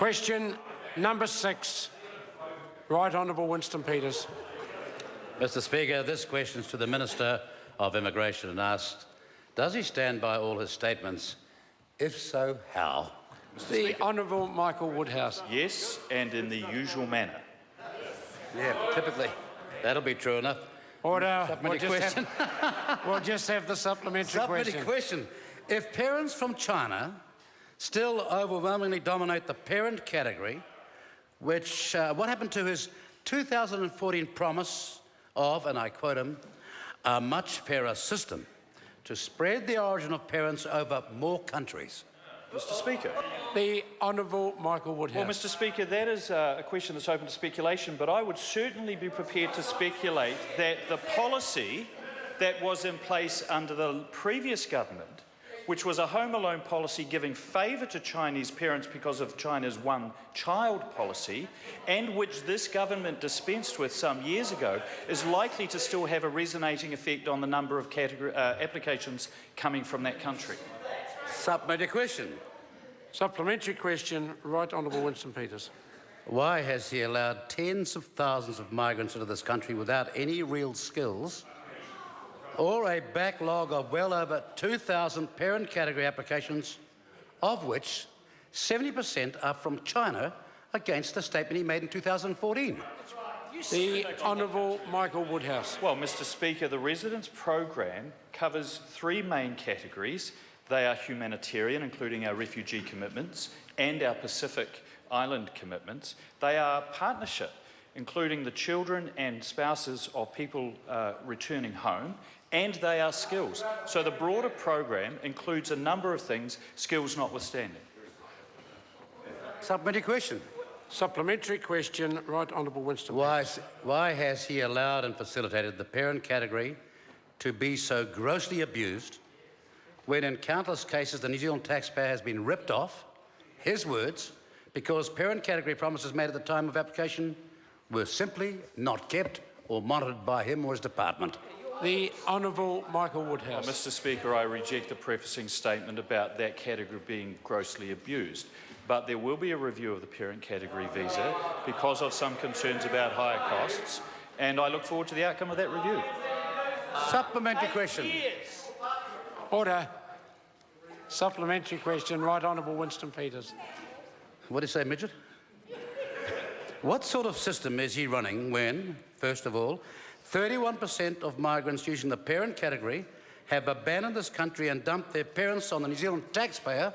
Question number 6. Right Honourable Winston Peters. Mr. Speaker, this question is to the Minister of Immigration and asks, does he stand by all his statements? If so, how? The Honourable Michael Woodhouse. Yes, and in the usual manner. Yeah, typically. That'll be true enough. Order. Supplementary question. We'll just have the supplementary question. If parents from China still overwhelmingly dominate the parent category, which, what happened to his 2014 promise of, and I quote him, a much fairer system to spread the origin of parents over more countries? Mr. Speaker. The Honourable Michael Woodhouse. Well, Mr. Speaker, that is a question that's open to speculation, but I would certainly be prepared to speculate that the policy that was in place under the previous government, which was a home alone policy giving favour to Chinese parents because of China's one-child policy, and which this government dispensed with some years ago, is likely to still have a resonating effect on the number of applications coming from that country. Supplementary question. Supplementary question, Right Honourable Winston Peters. Why has he allowed tens of thousands of migrants into this country without any real skills or a backlog of well over 2,000 parent category applications, of which 70% are from China, against the statement he made in 2014? The Honourable Michael Woodhouse. Well, Mr. Speaker, the residence program covers 3 main categories. They are humanitarian, including our refugee commitments, and our Pacific Island commitments. They are partnership, including the children and spouses of people returning home, and they are skills. So the broader program includes a number of things, skills notwithstanding. Supplementary question. Supplementary question, Right Honourable Winston. Why has he allowed and facilitated the parent category to be so grossly abused when in countless cases the New Zealand taxpayer has been ripped off, his words, because parent category promises made at the time of application were simply not kept or monitored by him or his department? The Honourable Michael Woodhouse. Well, Mr. Speaker, I reject the prefacing statement about that category being grossly abused. But there will be a review of the parent category visa because of some concerns about higher costs, and I look forward to the outcome of that review. Supplementary question. Order. Supplementary question, Right Honourable Winston Peters. What do you say, midget? What sort of system is he running when, first of all, 31% of migrants using the parent category have abandoned this country and dumped their parents on the New Zealand taxpayer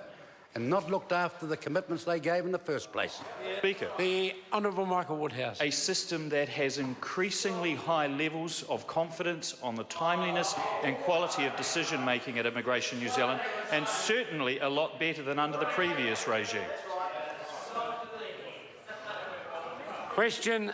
and not looked after the commitments they gave in the first place? Speaker. The Honourable Michael Woodhouse. A system that has increasingly high levels of confidence on the timeliness and quality of decision-making at Immigration New Zealand, and certainly a lot better than under the previous regime. Question